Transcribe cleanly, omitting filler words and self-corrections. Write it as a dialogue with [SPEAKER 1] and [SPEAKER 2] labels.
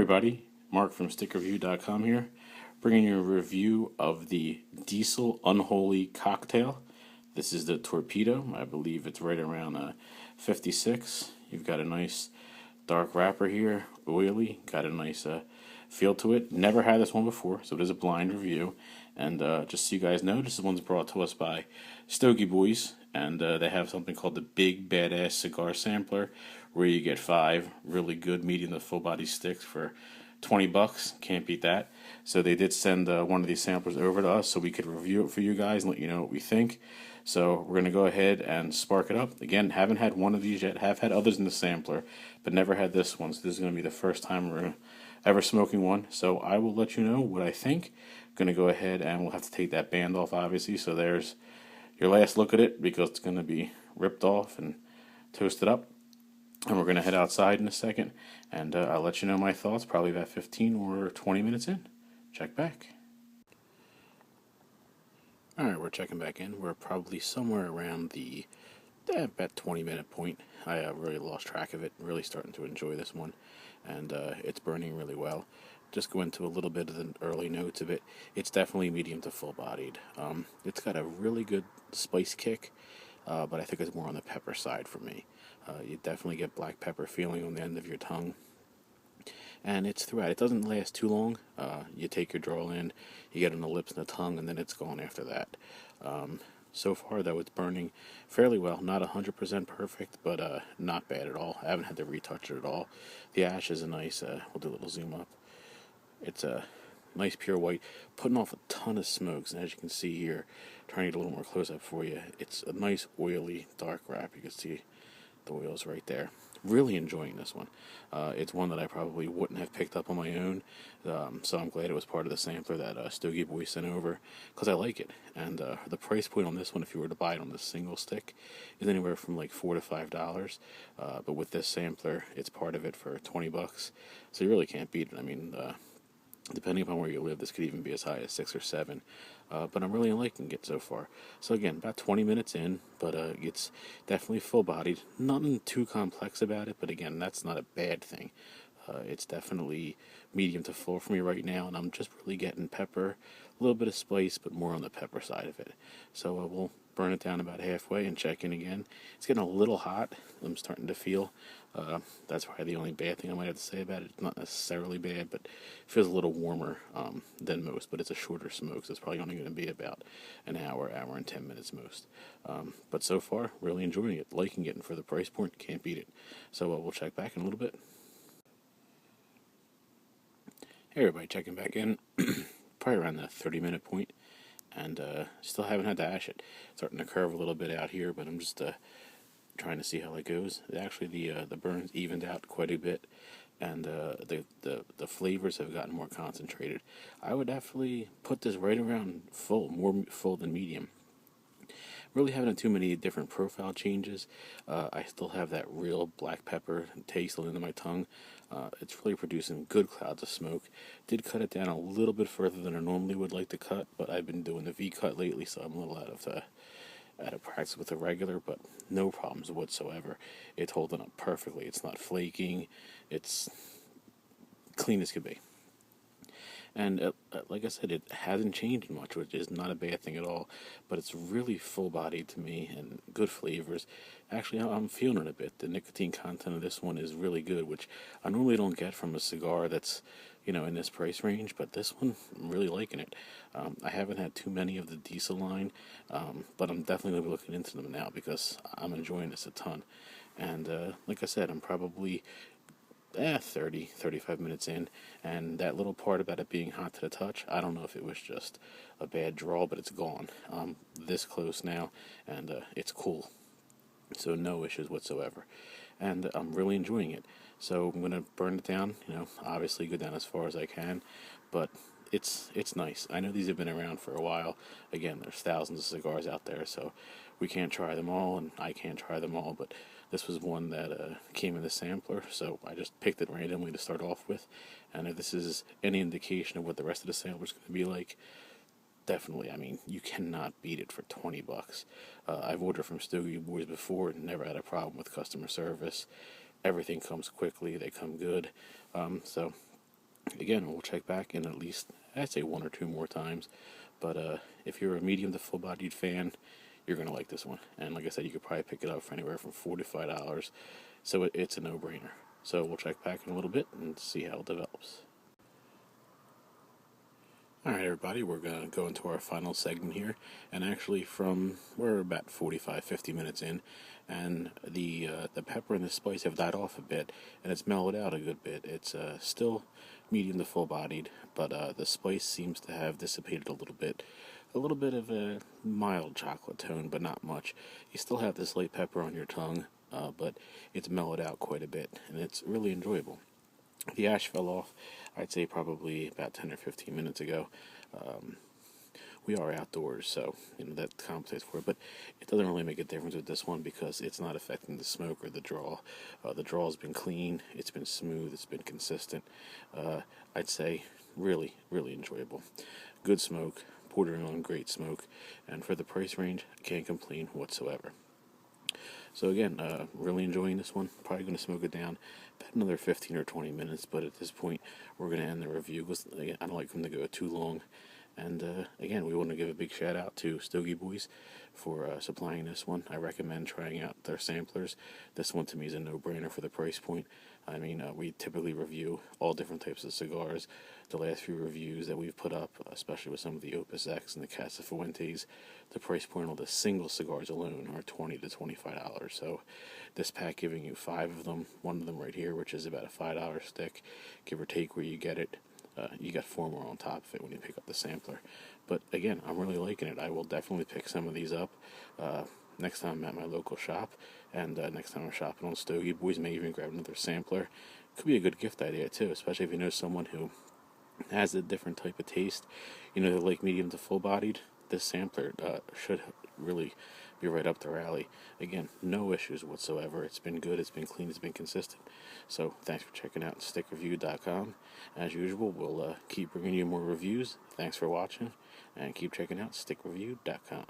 [SPEAKER 1] everybody, Mark from StickReview.com here, bringing you a review of the Diesel Unholy cocktail. This is the Torpedo. I believe it's right around 56. You've got a nice dark wrapper here, oily, got a nice feel to it. Never had this one before, so it is a blind review. And just so you guys know, this one's brought to us by Stogie Boys, and they have something called the Big Badass Cigar Sampler, where you get 5 really good medium to full body sticks for $20. Can't beat that. So they did send one of these samplers over to us so we could review it for you guys and let you know what we think. So we're going to go ahead and spark it up. Again, haven't had one of these yet. Have had others in the sampler, but never had this one. So this is going to be the first time we're ever smoking one. So I will let you know what I think. Going to go ahead and we'll have to take that band off, obviously. So there's your last look at it because it's going to be ripped off and toasted up. And we're going to head outside in a second, and I'll let you know my thoughts probably about 15 or 20 minutes in. Check back. Alright, we're checking back in. We're probably somewhere around the about 20-minute point. I really lost track of it. Really starting to enjoy this one, and it's burning really well. Just go into a little bit of the early notes of it. It's definitely medium to full-bodied. It's got a really good spice kick, but I think it's more on the pepper side for me. You definitely get black pepper feeling on the end of your tongue. And it's throughout. It doesn't last too long. You take your draw in, you get on the lips and the tongue, and then it's gone after that. So far, though, it's burning fairly well. Not 100% perfect, but not bad at all. I haven't had to retouch it at all. The ash is a nice, we'll do a little zoom up. It's a nice pure white, putting off a ton of smokes. And as you can see here, trying to get a little more close up for you, it's a nice oily dark wrap. You can see the oils right there. Really enjoying this one. It's one that I probably wouldn't have picked up on my own, so I'm glad it was part of the sampler that Stogie Boy sent over, because I like it. And the price point on this one, if you were to buy it on the single stick, is anywhere from like $4 to $5. But with this sampler, it's part of it for $20, so you really can't beat it. I mean, depending upon where you live, this could even be as high as 6 or 7. But I'm really liking it so far. So again, about 20 minutes in, but it's definitely full-bodied. Nothing too complex about it, but again, that's not a bad thing. It's definitely medium to full for me right now, and I'm just really getting pepper, a little bit of spice, but more on the pepper side of it. So we'll burn it down about halfway and check in again. It's getting a little hot. I'm starting to feel. That's probably the only bad thing I might have to say about it. It's not necessarily bad, but it feels a little warmer than most. But it's a shorter smoke, so it's probably only going to be about an hour, hour and 10 minutes most. But so far, really enjoying it, liking it, and for the price point, can't beat it. So we'll check back in a little bit. Hey everybody, checking back in. Probably around the 30-minute point, and still haven't had to ash it. Starting to curve a little bit out here, but I'm just trying to see how it goes. Actually, the burns evened out quite a bit, and the flavors have gotten more concentrated. I would definitely put this right around full, more full than medium. Really haven't had too many different profile changes. I still have that real black pepper taste into my tongue. It's really producing good clouds of smoke. Did cut it down a little bit further than I normally would like to cut, but I've been doing the V cut lately, so I'm a little out of practice with the regular, but no problems whatsoever. It's holding up perfectly. It's not flaking. It's clean as could be. And like I said, it hasn't changed much, which is not a bad thing at all. But it's really full-bodied to me and good flavors. Actually, I'm feeling it a bit. The nicotine content of this one is really good, which I normally don't get from a cigar that's, in this price range. But this one, I'm really liking it. I haven't had too many of the Diesel line, but I'm definitely going to be looking into them now because I'm enjoying this a ton. And like I said, I'm probably 30, 35 minutes in, and that little part about it being hot to the touch, I don't know if it was just a bad draw, but it's gone. This close now, and it's cool. So no issues whatsoever. And I'm really enjoying it. So I'm going to burn it down, obviously go down as far as I can, but it's nice. I know these have been around for a while. Again, there's thousands of cigars out there, so we can't try them all, and I can't try them all, but this was one that came in the sampler, so I just picked it randomly to start off with. And if this is any indication of what the rest of the sampler is going to be like, definitely, I mean, you cannot beat it for $20. I've ordered from Stogie Boys before and never had a problem with customer service. Everything comes quickly, they come good. So Again, we'll check back in at least, I'd say, one or two more times. But if you're a medium to full-bodied fan, you're gonna like this one. And like I said, you could probably pick it up for anywhere from $4 to $5. So it's a no-brainer. So we'll check back in a little bit and see how it develops. Alright, everybody, we're going to go into our final segment here. And actually, we're about 45, 50 minutes in, and the pepper and the spice have died off a bit, and it's mellowed out a good bit. It's still medium to full bodied, but the spice seems to have dissipated a little bit. A little bit of a mild chocolate tone, but not much. You still have this light pepper on your tongue, but it's mellowed out quite a bit, and it's really enjoyable. The ash fell off, I'd say probably about 10 or 15 minutes ago. Um, we are outdoors, so that compensates for it. But it doesn't really make a difference with this one because it's not affecting the smoke or the draw. The draw has been clean, it's been smooth, it's been consistent. I'd say really, really enjoyable. Good smoke, bordering on great smoke, and for the price range, I can't complain whatsoever. So again, really enjoying this one. Probably going to smoke it down about another 15 or 20 minutes, but at this point, we're going to end the review. Again, I don't like them to go too long. And again, we want to give a big shout out to Stogie Boys for supplying this one. I recommend trying out their samplers. This one to me is a no-brainer for the price point. I mean, we typically review all different types of cigars. The last few reviews that we've put up, especially with some of the Opus X and the Casa Fuentes, the price point on the single cigars alone are $20 to $25. So this pack giving you 5 of them, one of them right here, which is about a $5 stick, give or take where you get it. You got 4 more on top of it when you pick up the sampler. But again, I'm really liking it. I will definitely pick some of these up next time I'm at my local shop, and next time I'm shopping on Stogie Boys, may even grab another sampler. Could be a good gift idea too, especially if you know someone who has a different type of taste. They like medium to full bodied. This sampler should really be right up their alley. Again, no issues whatsoever. It's been good, it's been clean, it's been consistent. So thanks for checking out stickreview.com. As usual, we'll keep bringing you more reviews. Thanks for watching, and keep checking out stickreview.com.